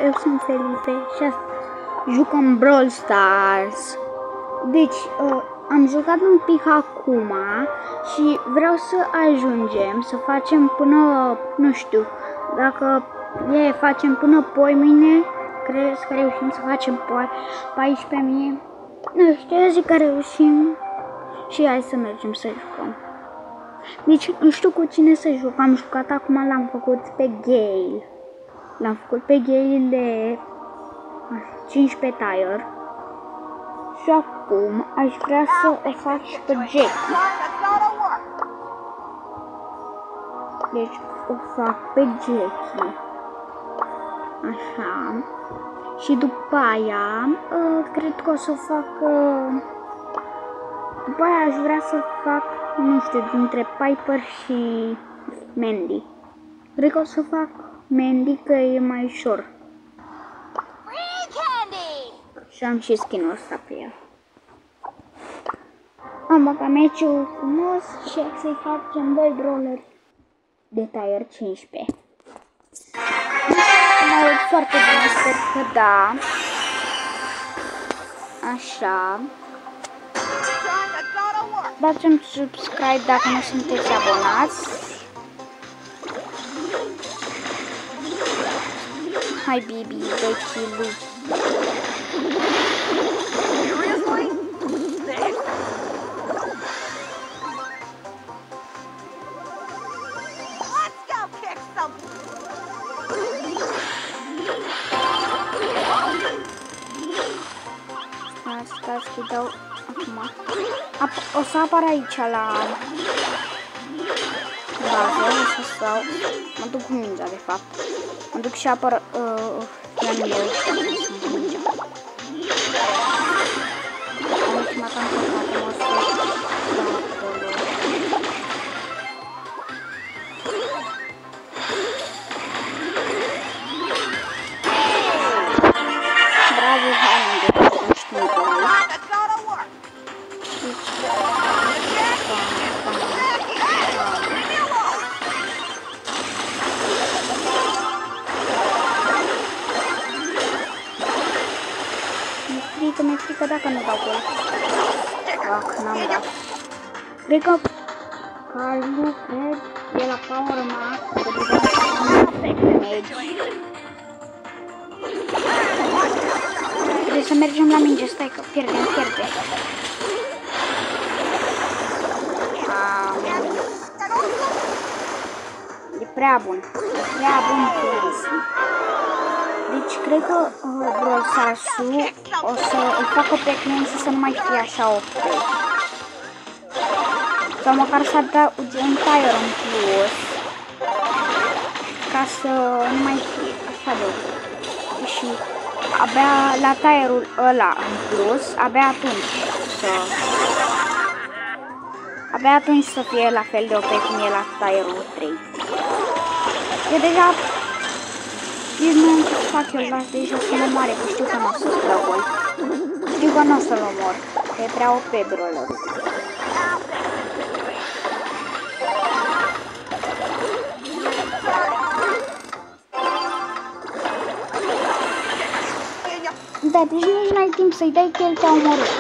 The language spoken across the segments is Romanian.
eu sunt Felipe și jucăm Brawl Stars. Deci, am jucat un pic acum și vreau să ajungem să facem până, nu știu, dacă facem până poimâine, crezi că reușim să facem 14.000? Nu știu, eu zic că reușim și hai să mergem să jucăm. Deci nu știu cu cine să joc, am jucat acum, l-am făcut pe Gale. L-am făcut pe Gale de 15 tire. Și acum aș vrea să o fac și pe Jackie. Deci o fac pe Jackie. Așa. Și după aia, cred că o să fac... După aia aș vrea să fac, nu știu, dintre Piper și Mandy. Cred că o să fac Mandy, că e mai ușor. Și am și skin-ul ăsta pe el. Am băgat meciul frumos și să-i facem 2 brawleri de tier 15. Mă uit foarte bine, sper că da. Așa. Dați-mi subscribe dacă nu sunteți abonați. Hai Bibi, 2 kill-uri. Stați că dau acum. O să apar aici la bază, o să stau. Mă duc cu mingea de fapt. Mă duc și apăr la mine să mă mingea. Am ultimat am făcut acum o să stau acolo. Bravo, Haaland, nu știu cum. Mi-e frică dacă nu dau gol. N-am dat. Cred că Carlu, cred, e la power max, trebuie să mergem la minge, stai că pierde. E prea bun Deci cred că Brawl Stars-ul o să îl facă pe Clancy să nu mai fie așa OP. Sau măcar să adauge un tire în plus, ca să nu mai fie așa de OP. Și abia la tire-ul ăla în plus, abia atunci să fie la fel de OP cum e la tire-ul 3. Eu deja nu fac eu, las deja să mă moare, că știu că nu o să-ți dau gol. Știu că nu o să-l omor, că e prea OP brawlerul. Da, deci nici n-ai timp să-i dai că el te-a omorât.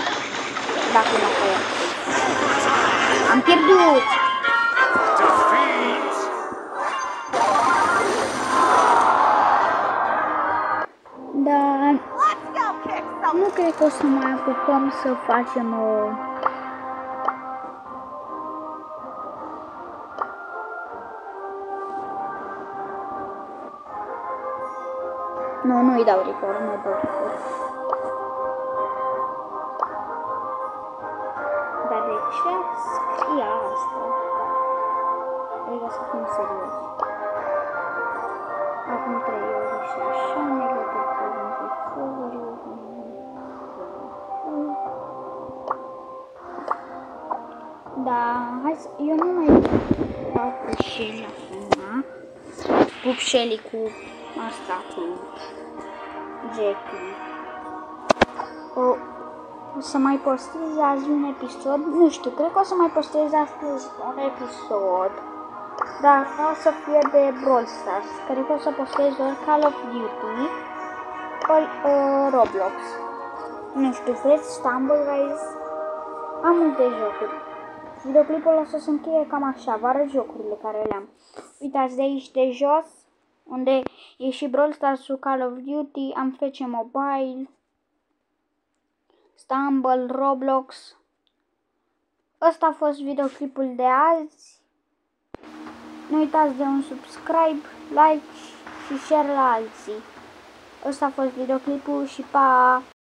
Dacă nu pe el. Am pierdut! Dar nu cred că o să mai apucăm să facem nu-i dau record, Dar de ce scrie asta? Trebuie să fim serioși. Acum 3 ore și așa, negativ cuvântul cover-ul. Da, hai să... Eu nu mai fac cu Shelly acum. Pup Shelly cu asta, cu Jackie. O să mai postez azi un episod, nu știu, cred că o să mai postez astăzi un episod, dar o să fie de Brawl Stars. Cred că o să postez ori Call of Duty, Roblox. Nu știu, vreți Stumble Guys? Am multe jocuri. Videoclipul o să se încheie cam așa, vă arăt jocurile care le-am. Uitați de aici de jos, unde e și Brawl Stars, Call of Duty, am FC Mobile, Stumble, Roblox. Ăsta a fost videoclipul de azi. Nu uitați de un subscribe, like și share la alții. Ăsta a fost videoclipul și pa!